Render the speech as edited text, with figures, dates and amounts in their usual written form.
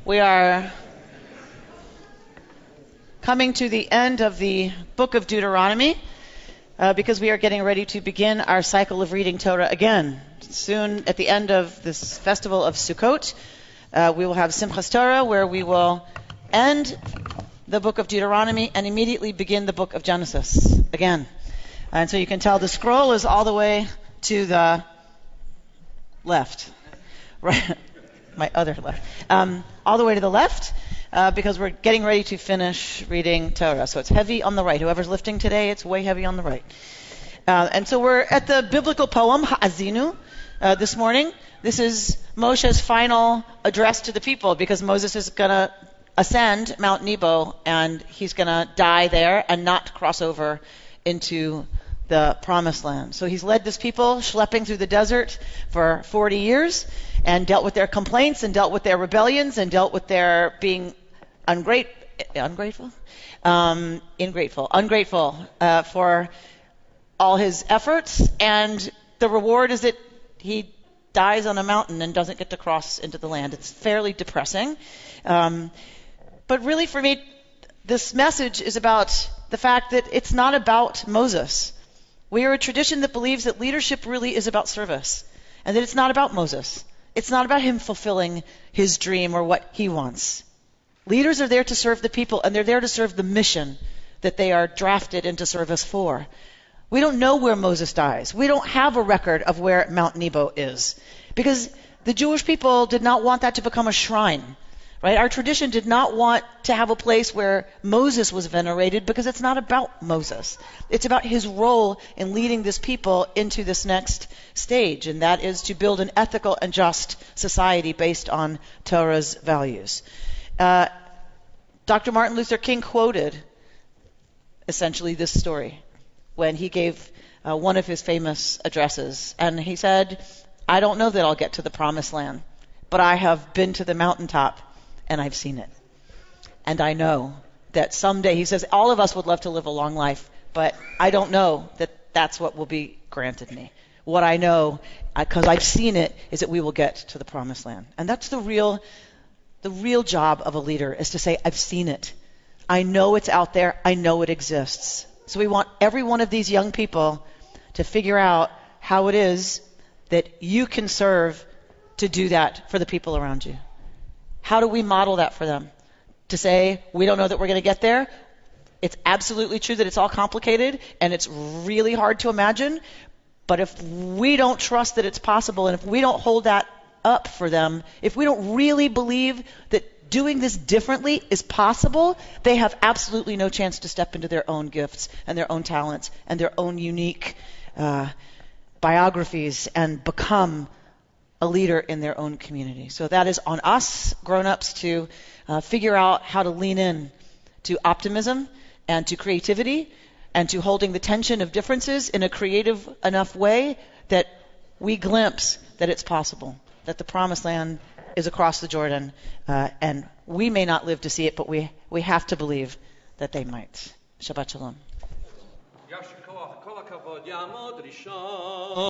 We are coming to the end of the book of Deuteronomy because we are getting ready to begin our cycle of reading Torah again. Soon, at the end of this festival of Sukkot, we will have Simchas Torah, where we will end the book of Deuteronomy and immediately begin the book of Genesis again. And so you can tell the scroll is all the way to the left, right? My other left, all the way to the left, because we're getting ready to finish reading Torah. So it's heavy on the right. Whoever's lifting today, it's way heavy on the right. And so we're at the biblical poem Ha'azinu this morning. This is Moshe's final address to the people, because Moses is going to ascend Mount Nebo, and he's going to die there and not cross over into the promised land. So he's led this people schlepping through the desert for 40 years and dealt with their complaints and dealt with their rebellions and dealt with their being ungrateful for all his efforts. And the reward is that he dies on a mountain and doesn't get to cross into the land. It's fairly depressing. But really, for me, this message is about the fact that it's not about Moses. We are a tradition that believes that leadership really is about service, and that it's not about Moses. It's not about him fulfilling his dream or what he wants. Leaders are there to serve the people, and they're there to serve the mission that they are drafted into service for. We don't know where Moses dies. We don't have a record of where Mount Nebo is, because the Jewish people did not want that to become a shrine. Right? Our tradition did not want to have a place where Moses was venerated, because it's not about Moses. It's about his role in leading this people into this next stage, and that is to build an ethical and just society based on Torah's values. Dr. Martin Luther King quoted essentially this story when he gave one of his famous addresses, and he said, "I don't know that I'll get to the promised land, but I have been to the mountaintop, and I've seen it. And I know that someday," he says, "all of us would love to live a long life, but I don't know that that's what will be granted me. What I know, because I've seen it, is that we will get to the promised land." And that's the real job of a leader, is to say, I've seen it. I know it's out there. I know it exists. So we want every one of these young people to figure out how it is that you can serve to do that for the people around you. How do we model that for them? To say, we don't know that we're going to get there. It's absolutely true that it's all complicated and it's really hard to imagine. But if we don't trust that it's possible, and if we don't hold that up for them, if we don't really believe that doing this differently is possible, they have absolutely no chance to step into their own gifts and their own talents and their own unique biographies and become a leader in their own community. So that is on us grown-ups to figure out how to lean in to optimism and to creativity and to holding the tension of differences in a creative enough way that we glimpse that it's possible, that the promised land is across the Jordan, and we may not live to see it, but we have to believe that they might. Shabbat Shalom.